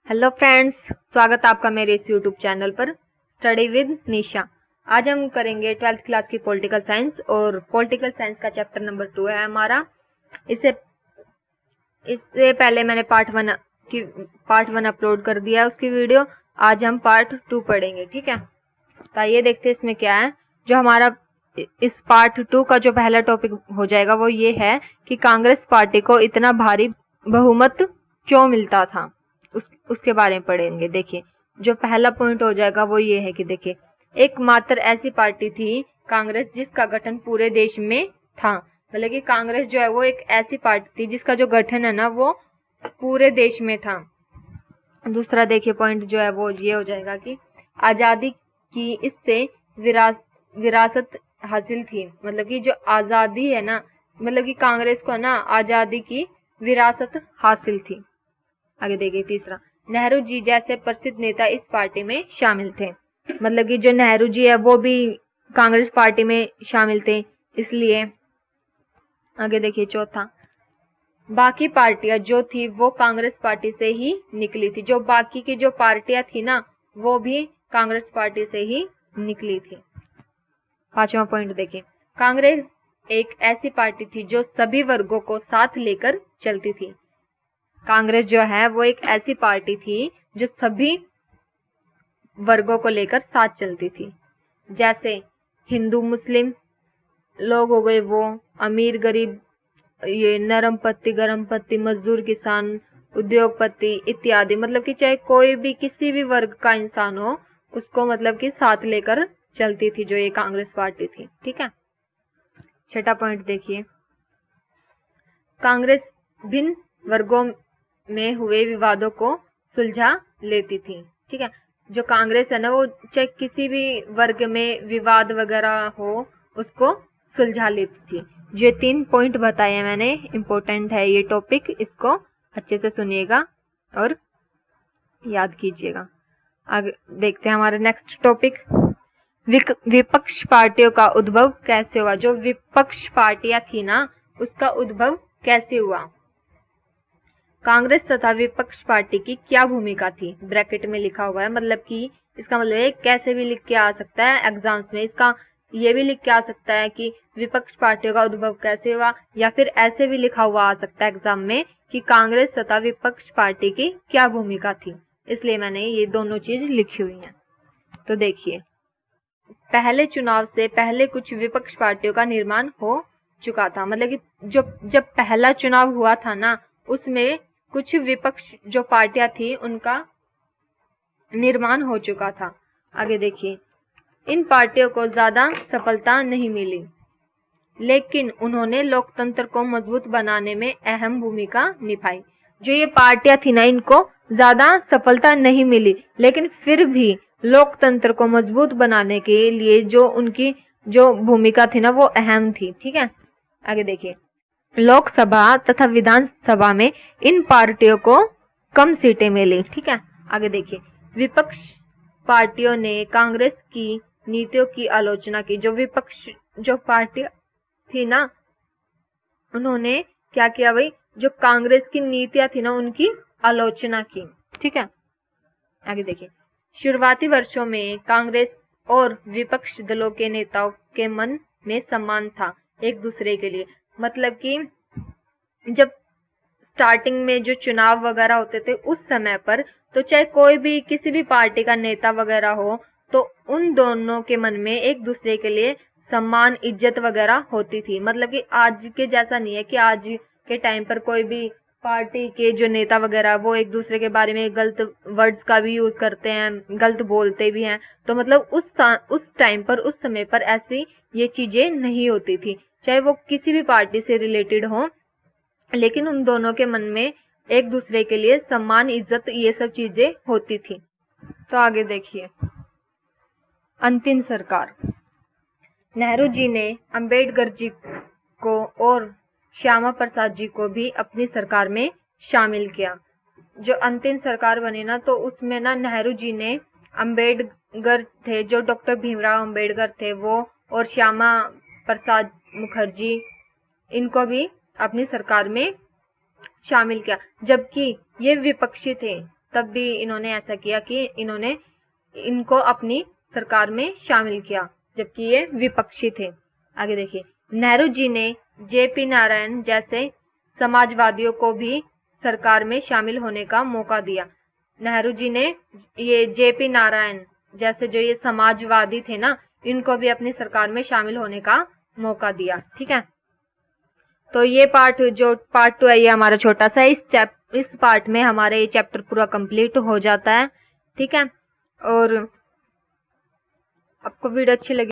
Hello friends, स्वागत है आपका मेरे इस यूट्यूब चैनल पर स्टडी विद निशा। आज हम करेंगे 12th क्लास की पॉलिटिकल साइंस और पॉलिटिकल साइंस का चैप्टर नंबर 2 है हमारा। इससे पहले मैंने पार्ट वन अपलोड कर दिया है उसकी वीडियो। आज हम पार्ट 2 पढ़ेंगे, ठीक है। तो ये देखते हैं इसमें क्या है। जो हमारा इस पार्ट 2 का जो पहला टॉपिक हो जाएगा वो ये है कि कांग्रेस पार्टी को इतना भारी बहुमत क्यों मिलता था, उसके बारे में पढ़ेंगे। देखिए, जो पहला पॉइंट हो जाएगा वो ये है कि देखिए, एकमात्र ऐसी पार्टी थी कांग्रेस जिसका गठन पूरे देश में था। मतलब कि कांग्रेस जो है वो एक ऐसी पार्टी थी जिसका जो गठन है ना वो पूरे देश में था। दूसरा देखिए पॉइंट जो है वो ये हो जाएगा कि आजादी की इससे विरासत हासिल थी। मतलब कि जो आजादी है ना, मतलब कि कांग्रेस को ना आजादी की विरासत हासिल थी। आगे देखिए तीसरा, नेहरू जी जैसे प्रसिद्ध नेता इस पार्टी में शामिल थे। मतलब कि जो नेहरू जी है वो भी कांग्रेस पार्टी में शामिल थे, इसलिए। आगे देखिए चौथा, बाकी पार्टियां जो थी वो कांग्रेस पार्टी से ही निकली थी। जो बाकी की जो पार्टियां थी ना वो भी कांग्रेस पार्टी से ही निकली थी। पांचवा पॉइंट देखिए, कांग्रेस एक ऐसी पार्टी थी जो सभी वर्गों को साथ लेकर चलती थी। कांग्रेस जो है वो एक ऐसी पार्टी थी जो सभी वर्गों को लेकर साथ चलती थी। जैसे हिंदू मुस्लिम लोग हो गए, वो अमीर गरीब, ये नरम पत्ती गरम पत्ती, मजदूर किसान, उद्योगपति इत्यादि। मतलब कि चाहे कोई भी किसी भी वर्ग का इंसान हो उसको मतलब कि साथ लेकर चलती थी जो ये कांग्रेस पार्टी थी, ठीक है। छठा पॉइंट देखिए, कांग्रेस भिन्न वर्गों में हुए विवादों को सुलझा लेती थी, ठीक है। जो कांग्रेस है ना वो चाहे किसी भी वर्ग में विवाद वगैरह हो उसको सुलझा लेती थी। जो 3 पॉइंट बताए हैं मैंने, इम्पोर्टेंट है ये टॉपिक, इसको अच्छे से सुनिएगा और याद कीजिएगा। आगे देखते हैं हमारा नेक्स्ट टॉपिक, विपक्ष पार्टियों का उद्भव कैसे हुआ। जो विपक्ष पार्टियां थी ना उसका उद्भव कैसे हुआ। कांग्रेस तथा विपक्ष पार्टी की क्या भूमिका थी, ब्रैकेट में लिखा हुआ है। मतलब कि इसका मतलब है कैसे भी लिख के आ सकता है एग्जाम्स में। इसका ये भी लिख के आ सकता है कि विपक्ष पार्टियों का उद्भव कैसे हुआ, या फिर ऐसे भी लिखा हुआ आ सकता है एग्जाम में कि कांग्रेस तथा विपक्ष पार्टी की क्या भूमिका थी। इसलिए मैंने ये दोनों चीज लिखी हुई है। तो देखिए, पहले चुनाव से पहले कुछ विपक्ष पार्टियों का निर्माण हो चुका था। मतलब कि जब पहला चुनाव हुआ था ना उसमें कुछ विपक्ष जो पार्टियां थी उनका निर्माण हो चुका था। आगे देखिए, इन पार्टियों को ज्यादा सफलता नहीं मिली, लेकिन उन्होंने लोकतंत्र को मजबूत बनाने में अहम भूमिका निभाई। जो ये पार्टियां थी ना इनको ज्यादा सफलता नहीं मिली, लेकिन फिर भी लोकतंत्र को मजबूत बनाने के लिए जो उनकी जो भूमिका थी ना वो अहम थी, ठीक है। आगे देखिए, लोकसभा तथा विधानसभा में इन पार्टियों को कम सीटें मिली, ठीक है। आगे देखिए, विपक्ष पार्टियों ने कांग्रेस की नीतियों की आलोचना की। जो विपक्ष जो पार्टी थी ना उन्होंने क्या किया भाई, जो कांग्रेस की नीतियां थी ना उनकी आलोचना की, ठीक है। आगे देखिए, शुरुआती वर्षों में कांग्रेस और विपक्ष दलों के नेताओं के मन में सम्मान था एक दूसरे के लिए। मतलब कि जब स्टार्टिंग में जो चुनाव वगैरह होते थे उस समय पर तो चाहे कोई भी किसी भी पार्टी का नेता वगैरह हो तो उन दोनों के मन में एक दूसरे के लिए सम्मान इज्जत वगैरह होती थी। मतलब कि आज के जैसा नहीं है कि आज के टाइम पर कोई भी पार्टी के जो नेता वगैरह वो एक दूसरे के बारे में गलत वर्ड्स का भी यूज करते हैं, गलत बोलते भी हैं। तो मतलब उस टाइम पर उस समय पर ऐसी ये चीजें नहीं होती थी, चाहे वो किसी भी पार्टी से रिलेटेड हो, लेकिन उन दोनों के मन में एक दूसरे के लिए सम्मान इज्जत ये सब चीजें होती थी। तो आगे देखिए, अंतिम सरकार। नेहरू जी ने अंबेडकर जी को और श्यामा प्रसाद जी को भी अपनी सरकार में शामिल किया। जो अंतिम सरकार बनी ना तो उसमें ना नेहरू जी ने अंबेडकर थे, जो डॉक्टर भीमराव अंबेडकर थे वो, और श्यामा प्रसाद मुखर्जी, इनको भी अपनी सरकार में शामिल किया। जबकि ये विपक्षी थे, तब भी इन्होंने ऐसा किया कि इन्होंने इनको अपनी सरकार में शामिल किया, जबकि ये विपक्षी थे। आगे देखिए, नेहरू जी ने जेपी नारायण जैसे समाजवादियों को भी सरकार में शामिल होने का मौका दिया। नेहरू जी ने ये जेपी नारायण जैसे जो ये समाजवादी थे ना, इनको भी अपनी सरकार में शामिल होने का मौका दिया। ठीक है, तो ये पार्ट 2 है, ये हमारा छोटा सा इस पार्ट में हमारा ये चैप्टर पूरा कंप्लीट हो जाता है। ठीक है, और आपको वीडियो अच्छी लगी